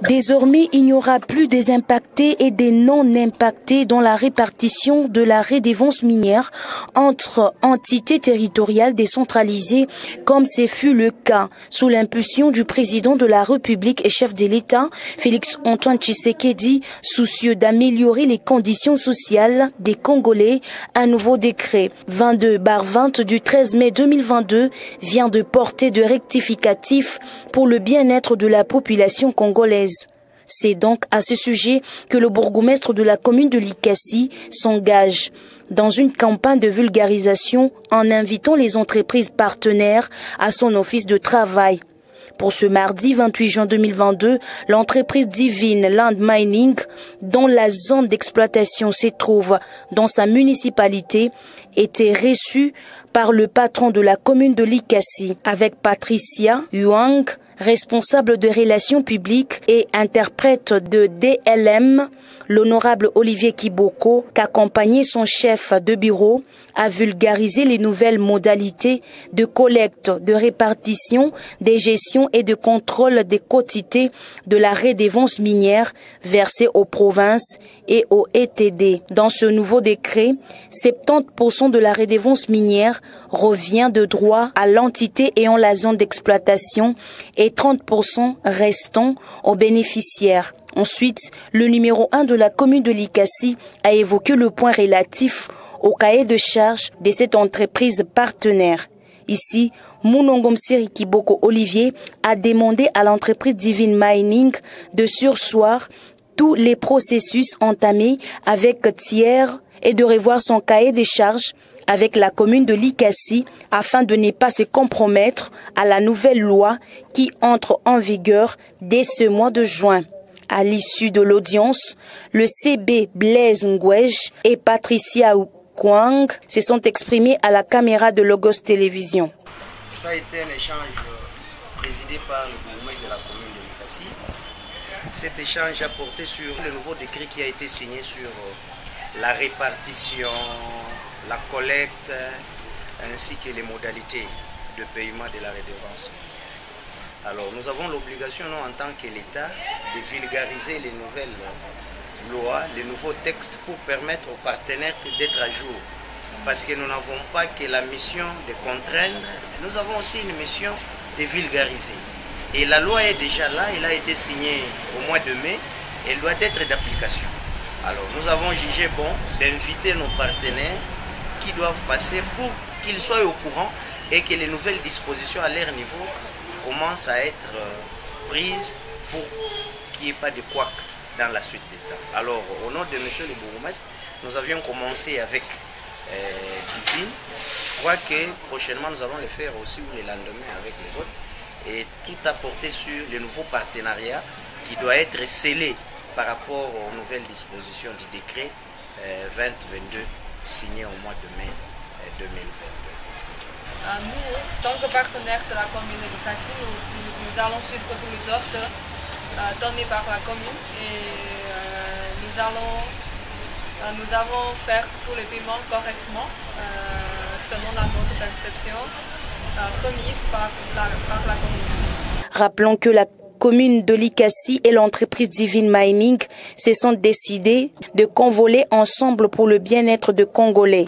Désormais, il n'y aura plus des impactés et des non-impactés dans la répartition de la redevance minière entre entités territoriales décentralisées, comme ce fut le cas sous l'impulsion du président de la République et chef de l'État, Félix-Antoine Tshisekedi, soucieux d'améliorer les conditions sociales des Congolais. Un nouveau décret 22/20 du 13 mai 2022 vient de porter de rectificatifs pour le bien-être de la population congolaise. C'est donc à ce sujet que le bourgmestre de la commune de Likasi s'engage dans une campagne de vulgarisation en invitant les entreprises partenaires à son office de travail. Pour ce mardi 28 juin 2022, l'entreprise Divine Land Mining, dont la zone d'exploitation se trouve dans sa municipalité, était reçue par le patron de la commune de Likasi, avec Patricia Huang, responsable de relations publiques et interprète de DLM, l'honorable Olivier Kiboko, qu'accompagnait son chef de bureau, a vulgarisé les nouvelles modalités de collecte, de répartition, de gestion et de contrôle des quotités de la redevance minière versée aux provinces et aux ETD. Dans ce nouveau décret, 70% de la redevance minière revient de droit à l'entité ayant la zone d'exploitation et 30% restant aux bénéficiaires. Ensuite, le numéro 1 de la commune de Likasi a évoqué le point relatif au cahier de charges de cette entreprise partenaire. Ici, Mounongomsiri Kiboko Olivier a demandé à l'entreprise Divine Mining de surseoir tous les processus entamés avec tiers et de revoir son cahier de charges avec la commune de Likasi afin de ne pas se compromettre à la nouvelle loi qui entre en vigueur dès ce mois de juin. À l'issue de l'audience, le CB Blaise Ngwej et Patricia Kwang se sont exprimés à la caméra de Logos Télévision. Ça a été un échange présidé par le bourgmestre de la commune de Likasi. Cet échange a porté sur le nouveau décret qui a été signé sur la répartition, la collecte, ainsi que les modalités de paiement de la redevance. Alors nous avons l'obligation, en tant que l'État, de vulgariser les nouvelles lois, les nouveaux textes pour permettre aux partenaires d'être à jour. Parce que nous n'avons pas que la mission de contraindre, nous avons aussi une mission de vulgariser. Et la loi est déjà là, elle a été signée au mois de mai, elle doit être d'application. Alors nous avons jugé bon d'inviter nos partenaires qui doivent passer pour qu'ils soient au courant et que les nouvelles dispositions à leur niveau commencent à être prises pour qu'il n'y ait pas de couac dans la suite des temps. Alors au nom de M. le bourgmestre, nous avions commencé avec Divine. Je crois que prochainement nous allons le faire aussi ou le lendemain avec les autres. Et tout apporter sur le nouveau partenariat qui doit être scellé par rapport aux nouvelles dispositions du décret 2022 signé au mois de mai 2022. Nous, en tant que partenaires de la commune de Likasi, nous allons suivre tous les ordres donnés par la commune et nous allons faire tous les paiements correctement selon la note de perception remise par la commune. Rappelons que la commune de Likasi et l'entreprise Divine Mining se sont décidés de convoler ensemble pour le bien-être des Congolais.